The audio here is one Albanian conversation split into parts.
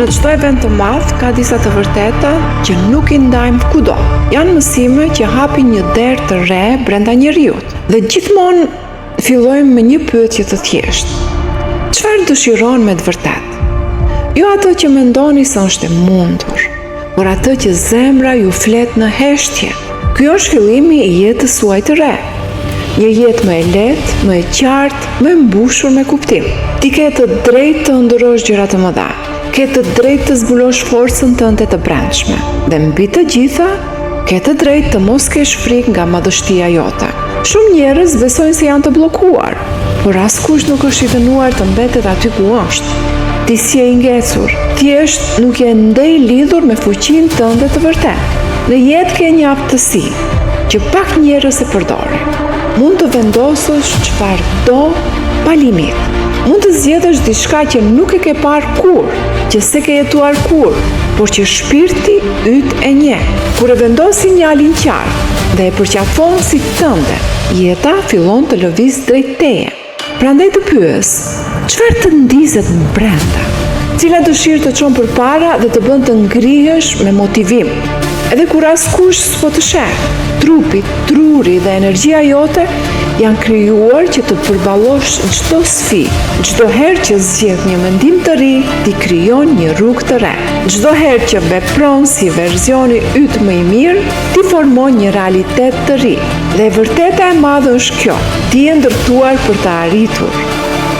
Në çdo event të madh ka disa të vërteta që nuk I ndajmë kudo. Janë mësime që hapin një derë të re brenda njeriut. Dhe gjithmonë fillojmë me një pyetje të thjeshtë. Çfarë dëshiron me të vërtetë? Jo atë që mendoni se është e mundur, por atë që zemra ju flet në heshtje. Ky është fillimi I jetës suaj të re. Një jetë më e lehtë, më e qartë, më e mbushur me kuptim. Ti ke të drejtë të ndërrosh gjëra të mëdha. Ke të drejtë të zbulosh forcën tënde të brendshme. Dhe mbi të gjitha, ke të drejtë të mos kesh frikë nga madhështia jote. Shumë njerëz besojnë se janë të bllokuar, por askush nuk është I dënuar të mbetet aty ku është. Ti si je I ngecur, thjesht nuk je ndej lidhur me fuqinë tënde të vërtetë. Në jetë ke një aftësi që pak njerëz e përdorin. Mund të vendosësh çfarë do pa limit. Mund të zgjedhësh diçka që nuk e ke parë kur, që s'e ke jetuar kur, por që shpirti yt e njeh. Kur e vendos si njalin qartë dhe e përqafon si tënde, jeta fillon të lëviz drejt teje. Prandaj të pyes, çfarë të ndizet në brenda? Cila dëshirë të çon përpara dhe të bën të ngrihesh me motivim? Edhe kur askush s'po të sheh, trupi, truri dhe energjia jote janë krijuar që të përballosh çdo sfidë. Çdo herë që zgjedh një mendim të ri, ti krijon një rrugë të re. Çdo herë që vepron si versioni yt më I mirë, ti formon një realitet të ri. Dhe e vërteta e madhe është kjo: ti je ndërtuar për të arritur.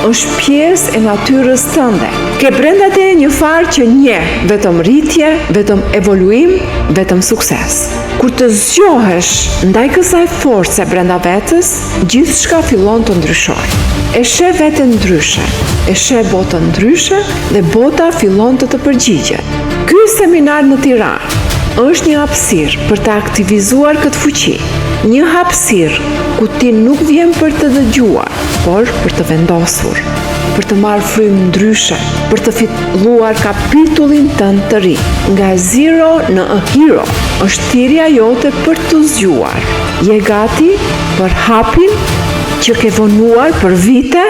Është pjesë e natyrës tënde. Ke brenda teje një farë që njeh vetëm rritje, vetëm evoluim, vetëm sukses. Kur të zgjohesh ndaj kësaj force brenda vetes, gjithçka fillon të ndryshojë. E sheh veten ndryshe, e sheh botën ndryshe dhe bota fillon të të përgjigjet. Ky seminar në Tiranë është një hapësirë për të aktivizuar këtë fuqi. Një hapësirë ku ti nuk vjen për të dëgjuar, por për të vendosur, për të marrë frymë ndryshe, për të filluar kapitullin tënd të ri. Nga zero në a hero është thirrja jote për të zgjuar. Je gati për hapin që ke vonuar për vite?